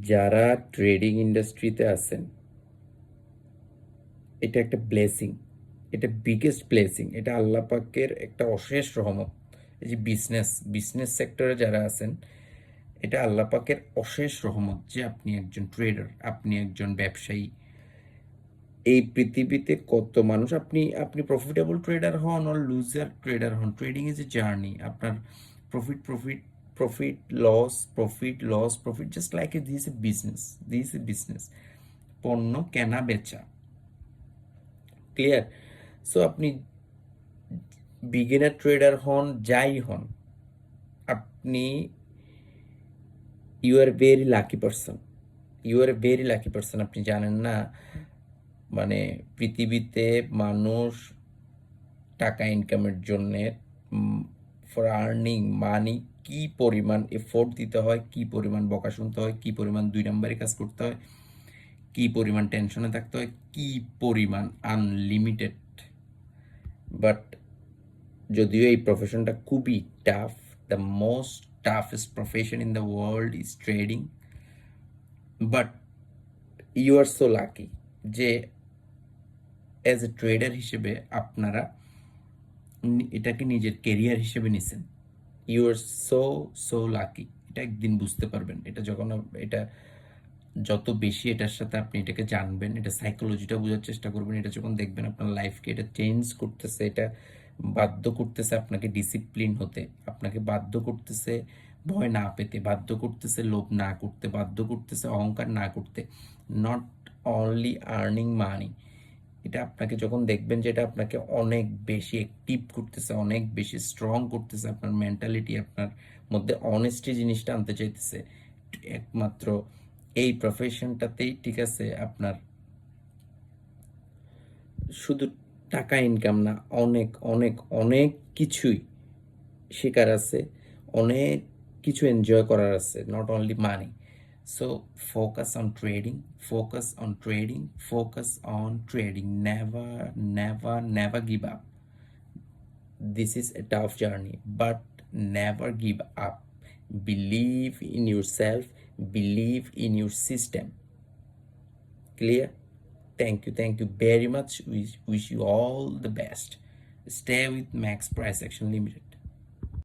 যারা ট্রেডিং ইন্ডাস্ট্রিতে আছেন, এটা একটা ব্লেসিং, এটা বিগেস্ট ব্লেসিং, এটা আল্লাহ পাকের একটা অশেষ রহমত। এই যে বিজনেস সেক্টরে যারা আছেন, এটা আল্লাহ পাকের অশেষ রহমত যে আপনি একজন ট্রেডার, আপনি একজন ব্যবসায়ী। এই পৃথিবীতে কত মানুষ, আপনি আপনি প্রফিটেবল ট্রেডার হন আর লুজার ট্রেডার হন, ট্রেডিং ইজ এ জার্নি। আপনার profit profit profit loss, profit loss, profit, just like this a business, this a business, পণ্য কেনা বেচা। ক্লিয়ার? সো আপনি বিগিনার ট্রেডার হন, যাই হন, আপনি you are very lucky person, you are very lucky person. আপনি জানেন না, মানে পৃথিবীতে মানুষ টাকা ইনকামের জন্যে, ফর আর্নিং মানি, কি পরিমাণ এফোর্ট দিতে হয়, কি পরিমাণ বকা শুনতে হয়, কি পরিমাণ দুই নম্বরই কাজ করতে হয়, কি পরিমাণ টেনশনে থাকতে হয়, কি পরিমাণ আনলিমিটেড। বাট যদিও এই প্রফেশনটা খুবই tough, the most toughest profession in the world is trading, but you are so lucky যে অ্যাজ এ ট্রেডার হিসেবে আপনারা এটাকে নিজের কেরিয়ার হিসেবে নিছেন। You are so so lucky. এটা একদিন বুঝতে পারবেন, এটা যখন এটা যত বেশি এটার সাথে আপনি এটাকে জানবেন, এটা সাইকোলজিটা বোঝার চেষ্টা করবেন, এটা যখন দেখবেন আপনার লাইফকে এটা চেঞ্জ করতেছে, এটা বাধ্য করতেছে আপনাকে ডিসিপ্লিন হতে, আপনাকে বাধ্য করতেছে ভয় না পেতে, বাধ্য করতেছে লোভ না করতে, বাধ্য করতেছে অহংকার না করতে, নট অনলি আর্নিং মানি। এটা আপনাকে যখন দেখবেন যে এটা আপনাকে অনেক বেশি অ্যাক্টিভ করতেছে, অনেক বেশি স্ট্রং করতেছে, আপনার মেন্টালিটি, আপনার মধ্যে অনেস্টি জিনিসটা আনতে চাইতেছে, একমাত্র এই প্রফেশনটাতেই, ঠিক আছে, আপনার শুধু টাকা ইনকাম না, অনেক অনেক অনেক কিছুই শেখার আছে, অনেক কিছু এনজয় করার আছে, not only money. So focus on trading, focus on trading, focus on trading, never never never give up. This is a tough journey, but never give up. Believe in yourself, believe in your system. Clear? Thank you very much. Wish you all the best. Stay with Max Price Action Limited.